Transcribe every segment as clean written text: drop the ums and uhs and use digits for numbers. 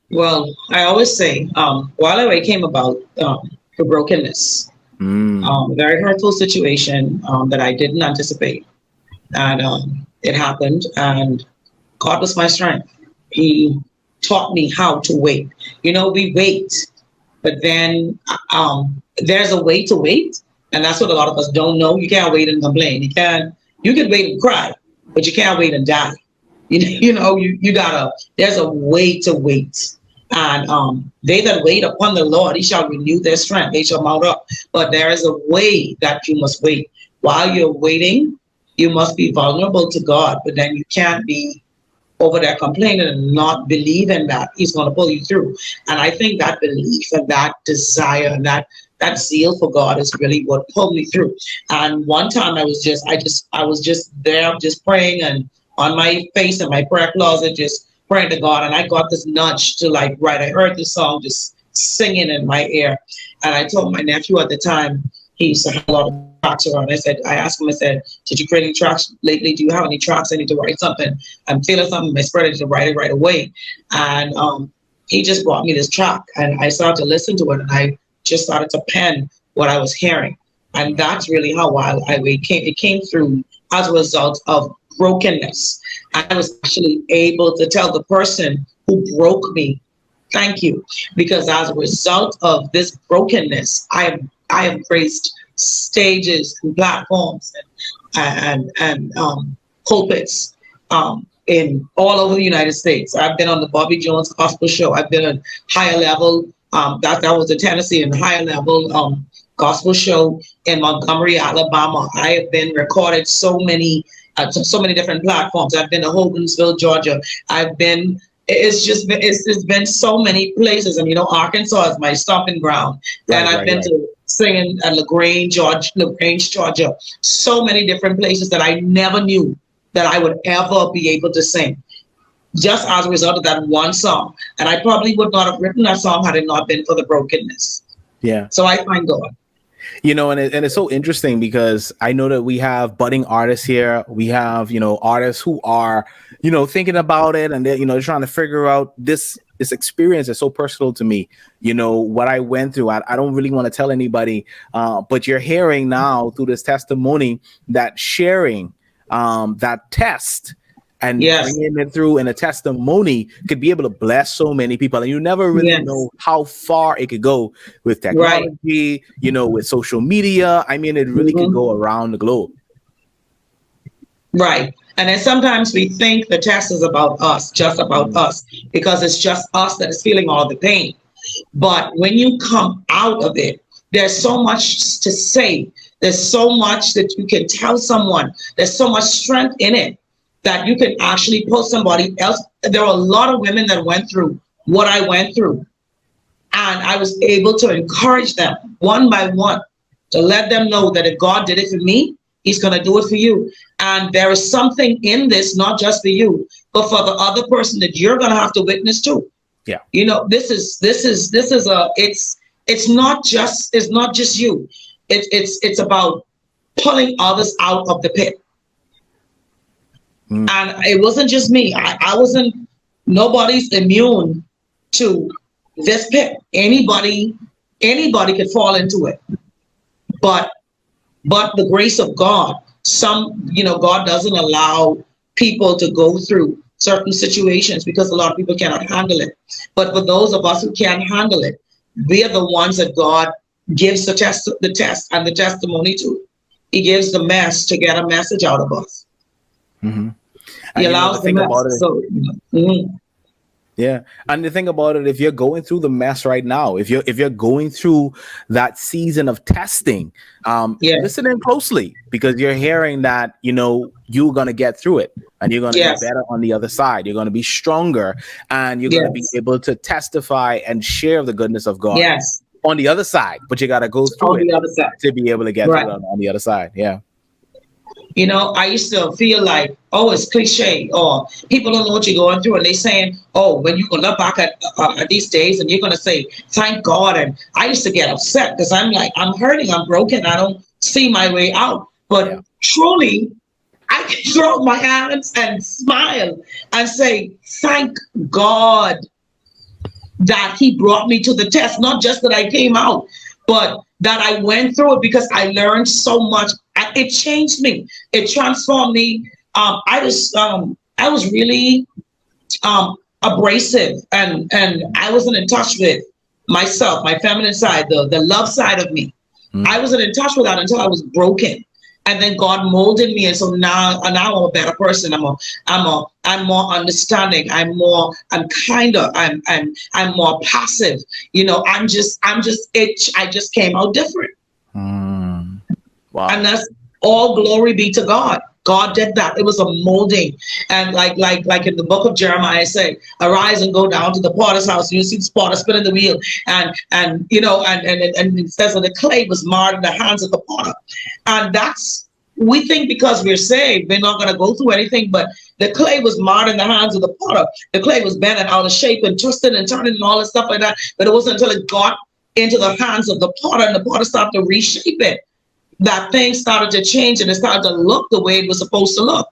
Well, I always say, while I came about the brokenness, a very hurtful situation that I didn't anticipate, and it happened, and God was my strength. He taught me how to wait. We wait, but then there's a way to wait, and that's what a lot of us don't know. You can't wait and complain. You can wait and cry, but you can't wait and die. You gotta. There's a way to wait, and they that wait upon the Lord, He shall renew their strength. They shall mount up. But there is a way that you must wait. While you're waiting, you must be vulnerable to God, but then you can't be over there complaining and not believing that He's going to pull you through. And I think that belief and that desire and that zeal for God is really what pulled me through. And one time I was just there, just praying and on my face in my prayer closet, just praying to God. And I got this nudge to like write. I heard this song just singing in my ear. And I told my nephew at the time, he used to have a lot of tracks around. I asked him, I said, did you create any tracks lately? Do you have any tracks? I need to write something. I'm feeling something. My spirit to write it right away. And he just brought me this track and I started to listen to it and I just started to pen what I was hearing. And that's really how it came through as a result of brokenness. I was actually able to tell the person who broke me, thank you, because as a result of this brokenness, I have graced stages and platforms and pulpits in all over the United States. I've been on the Bobby Jones Gospel Show. I've been on higher level. That was in Tennessee, and higher level gospel show in Montgomery, Alabama. I have been recorded so many different platforms. I've been to Hogansville, Georgia. It's been so many places, and Arkansas is my stomping ground. And I've been to singing at LaGrange, Georgia. So many different places that I never knew that I would ever be able to sing, just as a result of that one song. And I probably would not have written that song had it not been for the brokenness. Yeah. So I thank God. And it's so interesting because I know that we have budding artists here. We have, artists who are, thinking about it and they're trying to figure out this experience is so personal to me. What I went through. I don't really want to tell anybody, but you're hearing now through this testimony that sharing that test and bringing it through in a testimony could be able to bless so many people. And you never really know how far it could go with technology, with social media. I mean, it really could go around the globe. Right. And then sometimes we think the test is about us, just about us, because it's just us that is feeling all the pain. But when you come out of it, there's so much to say. There's so much that you can tell someone. There's so much strength in it that you can actually pull somebody else. There are a lot of women that went through what I went through. And I was able to encourage them one by one to let them know that if God did it for me, He's going to do it for you. And there is something in this, not just for you, but for the other person that you're going to have to witness to. Yeah. It's not just you. It's about pulling others out of the pit. And it wasn't just me. Nobody's immune to this pit. Anybody could fall into it. But the grace of God, God doesn't allow people to go through certain situations because a lot of people cannot handle it. But for those of us who can handle it, we are the ones that God gives the test and the testimony to. He gives the mess to get a message out of us. Mm-hmm. He allows the mess. Yeah. And the thing about it, if you're going through the mess right now, if you're going through that season of testing, listen in closely, because you're hearing that, you're going to get through it and you're going to get better on the other side. You're going to be stronger and you're going to be able to testify and share the goodness of God on the other side. But you got to go through the other side to be able to get through it on the other side. Yeah. I used to feel like, it's cliche, or people don't know what you're going through, and they saying, when you're going to look back at these days and you're going to say, thank God. And I used to get upset because I'm like, I'm hurting, I'm broken, I don't see my way out. But truly, I can throw my hands and smile and say, thank God. that he brought me to the test. Not just that I came out, but that I went through it, because I learned so much. It changed me. It transformed me. I was really abrasive, and I wasn't in touch with myself, my feminine side, the love side of me. I wasn't in touch with that until I was broken, and then God molded me, and so now I'm a better person. I'm more understanding. I'm kinder. I'm more passive. I'm just it. I just came out different. Wow. And that's all glory be to God. God did that. It was a molding. And like in the book of Jeremiah, I say, arise and go down to the potter's house. You see the potter spinning the wheel. And it says that the clay was marred in the hands of the potter. And we think because we're saved, we're not going to go through anything, but the clay was marred in the hands of the potter. The clay was bent and out of shape and twisted and turning and all that stuff like that. But it wasn't until it got into the hands of the potter and the potter started to reshape it, that thing started to change and it started to look the way it was supposed to look.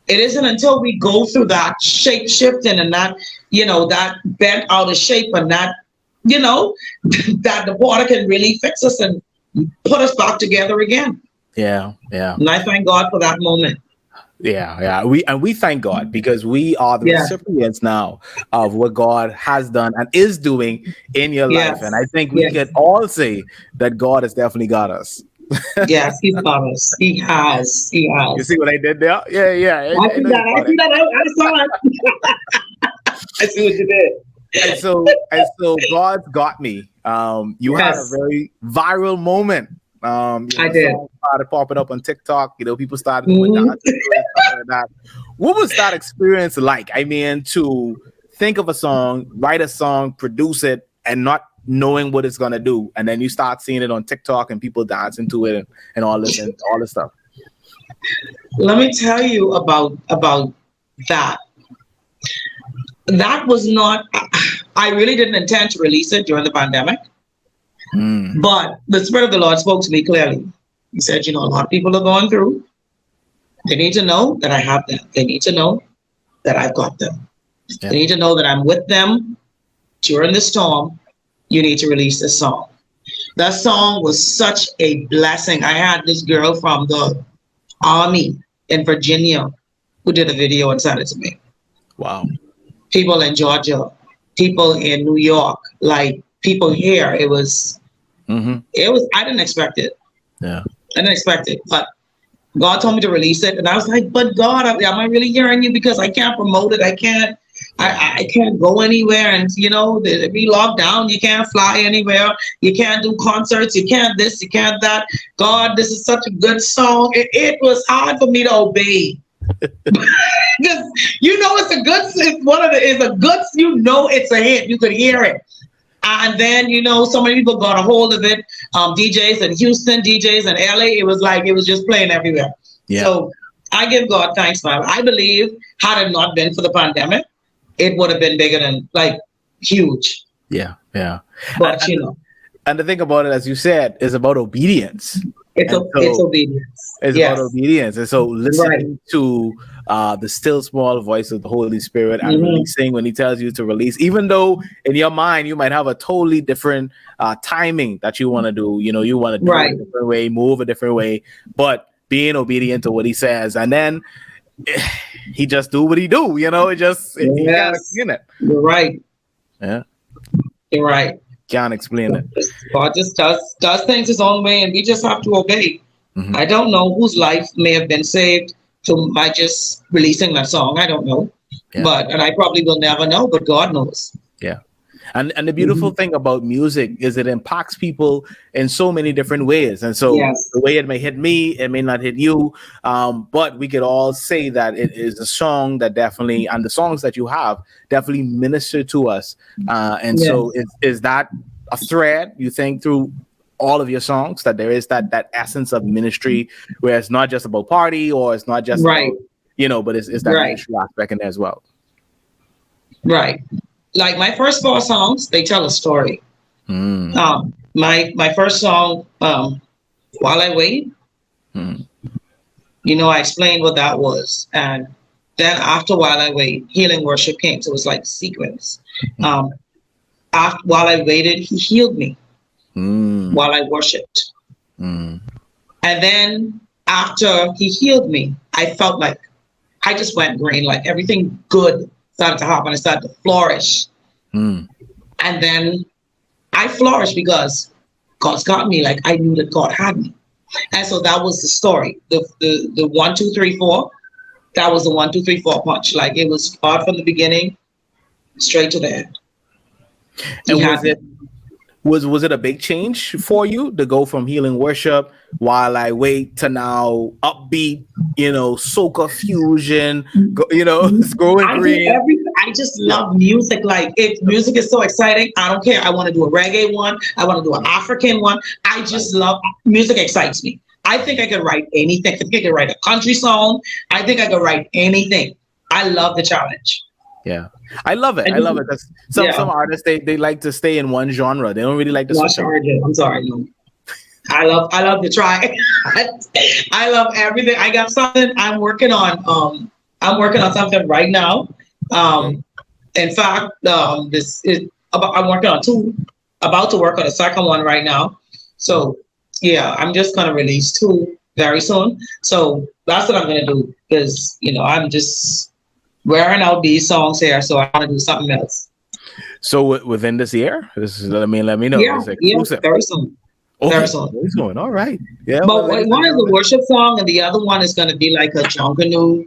It isn't until we go through that shape shifting and that, that bent out of shape and that, that the water can really fix us and put us back together again. Yeah. And I thank God for that moment. Yeah. We thank God because we are the recipients now of what God has done and is doing in your life. And I think we can all say that God has definitely got us. Yes, he's got us. He has. You see what I did there? Yeah. I see that. I saw it. I see what you did. And so God's got me. You had a very viral moment. I did. Started popping up on TikTok. People started doing that, stuff like that. What was that experience like? I mean, to think of a song, write a song, produce it, and not knowing what it's gonna do, and then you start seeing it on TikTok and people dancing to it and all this stuff. Let me tell you about that. That was not. I really didn't intend to release it during the pandemic. But the Spirit of the Lord spoke to me clearly. He said, a lot of people are going through. They need to know that I have them. They need to know that I've got them. Yeah. They need to know that I'm with them during the storm. You need to release this song. That song was such a blessing. I had this girl from the Army in Virginia who did a video and sent it to me. Wow. People in Georgia, people in New York, like people here. It was, I didn't expect it. Yeah. I didn't expect it, but God told me to release it. And I was like, but God, am I really hearing you? Because I can't promote it. I can't go anywhere. And, we locked down. You can't fly anywhere. You can't do concerts. You can't this, you can't that. God, this is such a good song. It was hard for me to obey. Because it's a good, it's a hit. You could hear it. And then, so many people got a hold of it. DJs in Houston, DJs in LA. It was just playing everywhere. Yeah. So I give God thanks, man. I believe had it not been for the pandemic, it would have been bigger than huge. Yeah. But and the thing about it, as you said, is about obedience. It's obedience. It's about obedience. And so listening to the still small voice of the Holy Spirit and releasing when he tells you to release, even though in your mind you might have a totally different timing that you want to do. You want to do it a different way, move a different way, but being obedient to what he says. And then he just do what he do. He gotta explain it. You're right. Yeah. You're right. Can't explain it. God just does things his own way, and we just have to obey. I don't know whose life may have been saved by just releasing that song. I don't know, and I probably will never know, but God knows. Yeah. And the beautiful thing about music is it impacts people in so many different ways. And so the way it may hit me, it may not hit you. But we could all say that it is a song that definitely, and the songs that you have definitely minister to us. So is that a thread, you think, through all of your songs, that there is that essence of ministry where it's not just about party or it's not just about, but it's that ministry aspect in there as well. Right. Like my first 4 songs, they tell a story. My first song, While I Wait, I explained what that was. And Then after While I Wait, Healing Worship came. So it was like sequence. While I waited, he healed me while I worshiped. And then after he healed me, I felt like I just went green, like everything good started to happen. I started to flourish. And then I flourished because God's got me. Like I knew that God had me. And so that was the story. The 1, 2, 3, 4. That was the 1, 2, 3, 4 punch. Like it was God from the beginning straight to the end. And was it a big change for you to go from Healing Worship, While I Wait, to now upbeat, soca fusion, it's growing green? I just love music. Like music is so exciting. I don't care. I want to do a reggae one. I want to do an African one. I just love music. Excites me. I think I could write anything. I think I could write a country song. I think I could write anything. I love the challenge. Yeah, I love it. I love it. Some artists they like to stay in one genre. They don't really like to switch. I'm sorry. No. I love to try. I love everything. I got something I'm working on. I'm working on something right now. In fact, I'm working on about to work on a second one right now. So yeah, I'm just gonna release 2 very soon. So that's what I'm gonna do because I'm just wearing out these songs here, so I want to do something else. So within this year, let me know. Yeah, very soon. Okay. Very soon. All right. Yeah. But one is a worship song, and the other one is going to be like a junkanoo.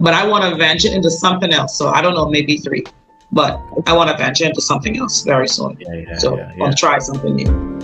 But I want to venture into something else. So I don't know, maybe 3. But I want to venture into something else very soon. I'm going to try something new.